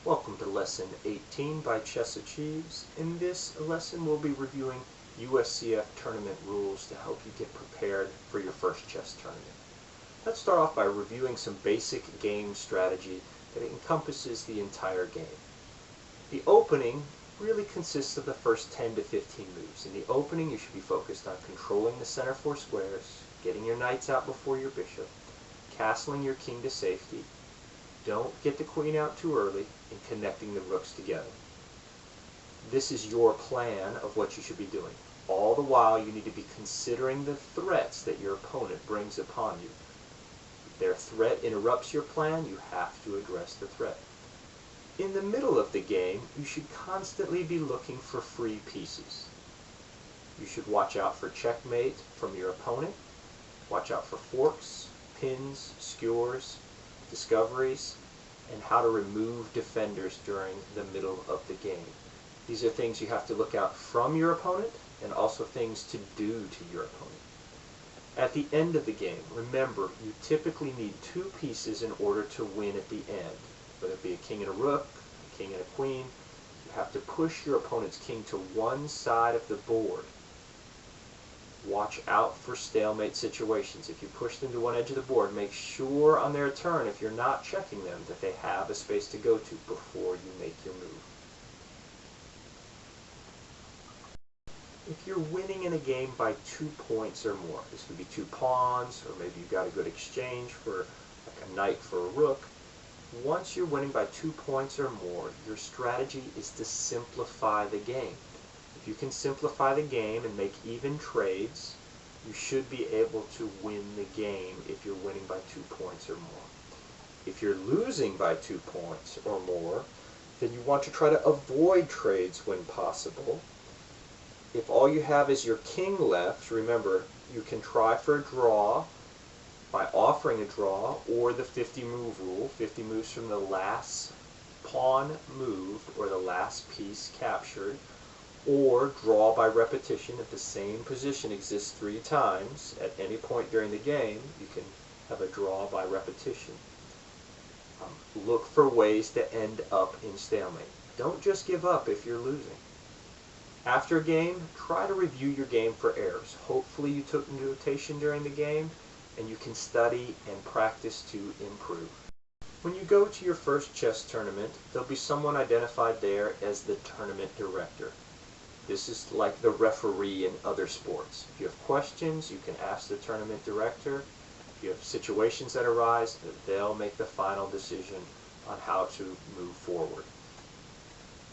Welcome to Lesson 18 by Chess Achieves. In this lesson we'll be reviewing USCF tournament rules to help you get prepared for your first chess tournament. Let's start off by reviewing some basic game strategy that encompasses the entire game. The opening really consists of the first 10 to 15 moves. In the opening you should be focused on controlling the center 4 squares, getting your knights out before your bishop, castling your king to safety. Don't get the queen out too early, and connecting the rooks together. This is your plan of what you should be doing. All the while you need to be considering the threats that your opponent brings upon you. If their threat interrupts your plan, you have to address the threat. In the middle of the game, you should constantly be looking for free pieces. You should watch out for checkmate from your opponent, watch out for forks, pins, skewers, discoveries, and how to remove defenders during the middle of the game. These are things you have to look out from your opponent and also things to do to your opponent. At the end of the game, remember, you typically need 2 pieces in order to win at the end. Whether it be a king and a rook, a king and a queen, you have to push your opponent's king to one side of the board. Watch out for stalemate situations. If you push them to one edge of the board, make sure on their turn, if you're not checking them, that they have a space to go to before you make your move. If you're winning in a game by 2 points or more, this could be 2 pawns, or maybe you've got a good exchange for like a knight for a rook. Once you're winning by 2 points or more, your strategy is to simplify the game. If you can simplify the game and make even trades, you should be able to win the game if you're winning by 2 points or more. If you're losing by 2 points or more, then you want to try to avoid trades when possible. If all you have is your king left, remember, you can try for a draw by offering a draw, or the 50 move rule, 50 moves from the last pawn moved or the last piece captured, or draw by repetition. If the same position exists 3 times at any point during the game, you can have a draw by repetition. Look for ways to end up in stalemate. Don't just give up if you're losing. After a game, try to review your game for errors. Hopefully you took notation during the game and you can study and practice to improve. When you go to your first chess tournament, there'll be someone identified there as the tournament director. This is like the referee in other sports. If you have questions, you can ask the tournament director. If you have situations that arise, they'll make the final decision on how to move forward.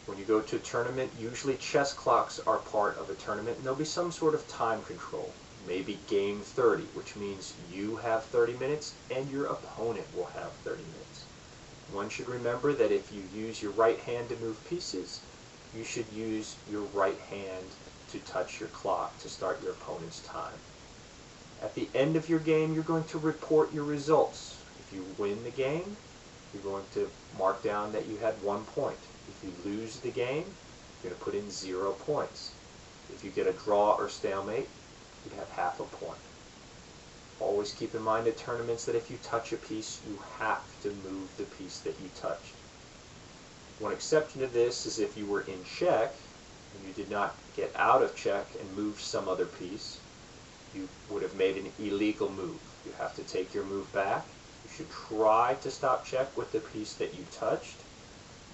When you go to a tournament, usually chess clocks are part of a tournament, and there'll be some sort of time control. Maybe game 30, which means you have 30 minutes and your opponent will have 30 minutes. One should remember that if you use your right hand to move pieces, you should use your right hand to touch your clock to start your opponent's time. At the end of your game, you're going to report your results. If you win the game, you're going to mark down that you had 1 point. If you lose the game, you're going to put in 0 points. If you get a draw or stalemate, you have half a point. Always keep in mind at tournaments that if you touch a piece, you have to move the piece that you touched. One exception to this is if you were in check and you did not get out of check and move some other piece, you would have made an illegal move. You have to take your move back. You should try to stop check with the piece that you touched.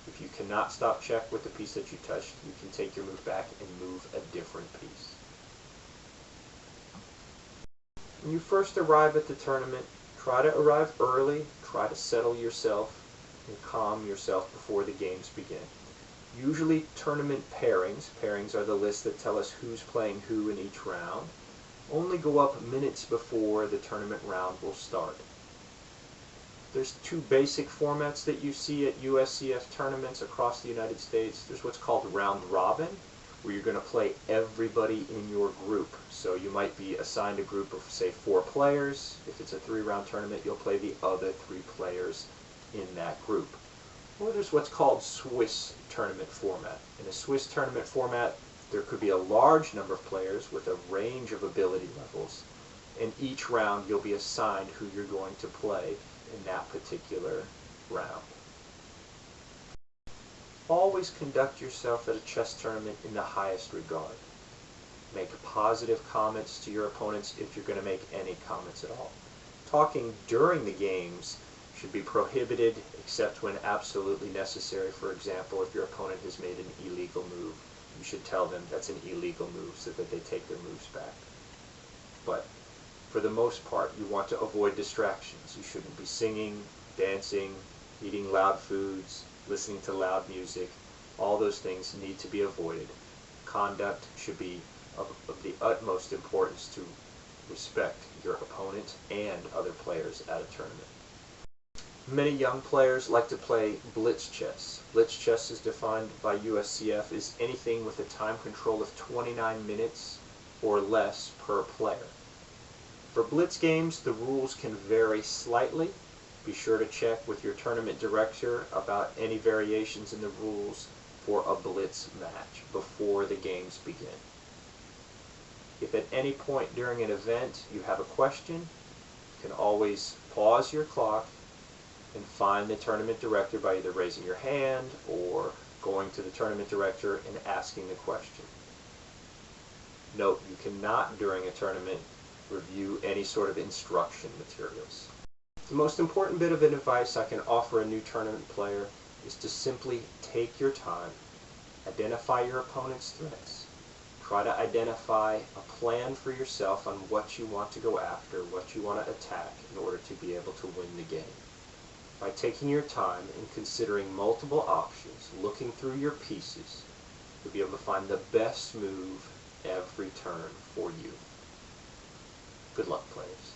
If you cannot stop check with the piece that you touched, you can take your move back and move a different piece. When you first arrive at the tournament, try to arrive early, try to settle yourself and calm yourself before the games begin. Usually tournament pairings are the lists that tell us who's playing who in each round, only go up minutes before the tournament round will start. There's 2 basic formats that you see at USCF tournaments across the United States. There's what's called round robin, where you're going to play everybody in your group. So you might be assigned a group of, say, 4 players. If it's a 3-round tournament, you'll play the other 3 players in that group. Or there's what's called Swiss tournament format. In a Swiss tournament format, there could be a large number of players with a range of ability levels, and each round you'll be assigned who you're going to play in that particular round. Always conduct yourself at a chess tournament in the highest regard. Make positive comments to your opponents if you're going to make any comments at all. Talking during the games should be prohibited except when absolutely necessary. For example, if your opponent has made an illegal move, you should tell them that's an illegal move so that they take their moves back. But for the most part, you want to avoid distractions. You shouldn't be singing, dancing, eating loud foods, listening to loud music. All those things need to be avoided. Conduct should be of the utmost importance to respect your opponent and other players at a tournament. Many young players like to play blitz chess. Blitz chess is defined by USCF as anything with a time control of 29 minutes or less per player. For blitz games, the rules can vary slightly. Be sure to check with your tournament director about any variations in the rules for a blitz match before the games begin. If at any point during an event you have a question, you can always pause your clock and find the tournament director by either raising your hand or going to the tournament director and asking the question. Note, you cannot during a tournament review any sort of instruction materials. The most important bit of advice I can offer a new tournament player is to simply take your time, identify your opponent's threats, try to identify a plan for yourself on what you want to go after, what you want to attack in order to be able to win the game. By taking your time and considering multiple options, looking through your pieces, you'll be able to find the best move every turn for you. Good luck, players.